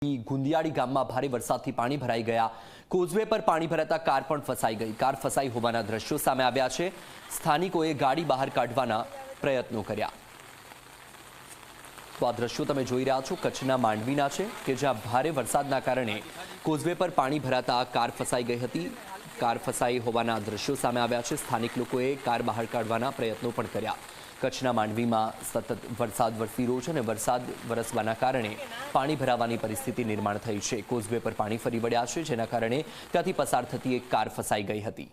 ગુંદિયાળી ગામમાં ભારે વરસાદથી પાણી ભરાઈ ગયા। કોઝવે પર પાણી ભરાતા કાર પણ ફસાઈ ગઈ। કાર ફસાઈ હોવાના દ્રશ્યો સામે આવ્યા છે। સ્થાનિકોએ ગાડી બહાર કાઢવાના પ્રયત્નો કર્યા। તો આ દ્રશ્યો તમે જોઈ રહ્યા છો કચ્છના માંડવીના છે કે જ્યાં ભારે વરસાદના કારણે કોઝવે પર પાણી ભરાતા કાર ફસાઈ ગઈ હતી। કાર ફસાઈ હોવાના દ્રશ્યો સામે આવ્યા છે। સ્થાનિક લોકોએ કાર બહાર કાઢવાના પ્રયત્નો પણ કર્યા। કચ્છના માંડવીમાં સતત વરસાદ વરસી રહ્યો છે અને વરસાદ વરસવાના કારણે પાણી ભરાવાની પરિસ્થિતિ નિર્માણ થઈ છે। કોઝવે પર પાણી ફરી વળ્યા છે જેના કારણે ત્યાંથી પસાર થતી એક કાર ફસાઈ ગઈ હતી।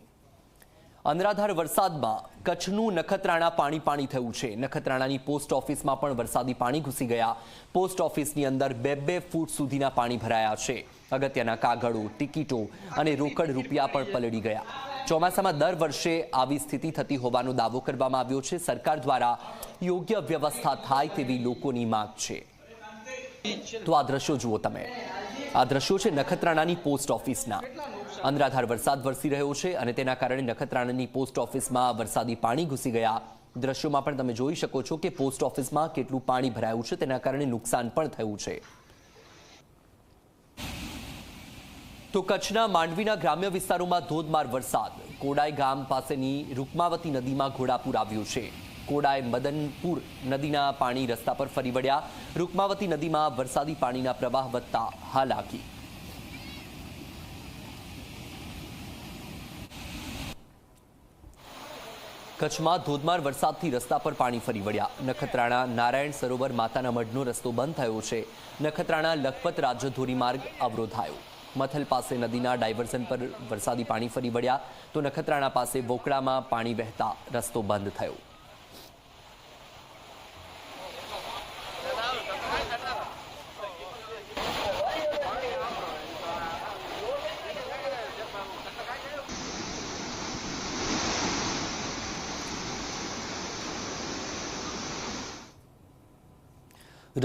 અનરાધાર વરસાદમાં કચ્છનું નખત્રાણા પાણી પાણી થયું છે। નખત્રાણાની પોસ્ટ ઓફિસમાં પણ વરસાદી પાણી ઘૂસી ગયા। પોસ્ટ ઓફિસની અંદર 2-2 ફૂટ સુધીના પાણી ભરાયા છે। અગત્યના કાગળો, ટિકિટો અને રોકડ રૂપિયા પણ પલળી ગયા। ચોમાસામાં દર વર્ષે આવી સ્થિતિ થતી હોવાનો દાવો કરવામાં આવ્યો છે। સરકાર દ્વારા યોગ્ય વ્યવસ્થા થાય તેવી લોકોની માંગ છે। તો આ દ્રશ્યો જુઓ તમે। આ દ્રશ્યો છે નખત્રાણાની પોસ્ટ ઓફિસના। અનરાધાર વરસાદ વરસી રહ્યો છે અને તેના કારણે નખત્રાણાની પોસ્ટ ઓફિસમાં વરસાદી પાણી ઘૂસી ગયા। દ્રશ્યોમાં પણ તમે જોઈ શકો છો કે પોસ્ટ ઓફિસમાં કેટલું પાણી ભરાયું છે, તેના કારણે નુકસાન પણ થયું છે। તો કચ્છના માંડવીના ગ્રામ્ય વિસ્તારોમાં ધોધમાર વરસાદ। કોડાઈ ગામ પાસેની રૂકમાવતી નદીમાં ઘોડાપૂર આવ્યું છે। કોડાઈ મદનપુર નદીના પાણી રસ્તા પર ફરી વળ્યા। રૂકમાવતી નદીમાં વરસાદી પાણીના પ્રવાહ વધતા હાલાકી। કચ્છમાં ધોધમાર વરસાદથી રસ્તા પર પાણી ફરી વળ્યા। નખત્રાણા નારાયણ સરોવર માતાના મઢનો રસ્તો બંધ થયો છે। નખત્રાણા લખપત રાજ્ય ધોરીમાર્ગ અવરોધાયો। મથલ પાસે નદીના ડાયવર્ઝન પર વરસાદી પાણી ફરી વળ્યા તો નખત્રાણા પાસે વોકળામાં પાણી વહેતા રસ્તો બંધ થયો।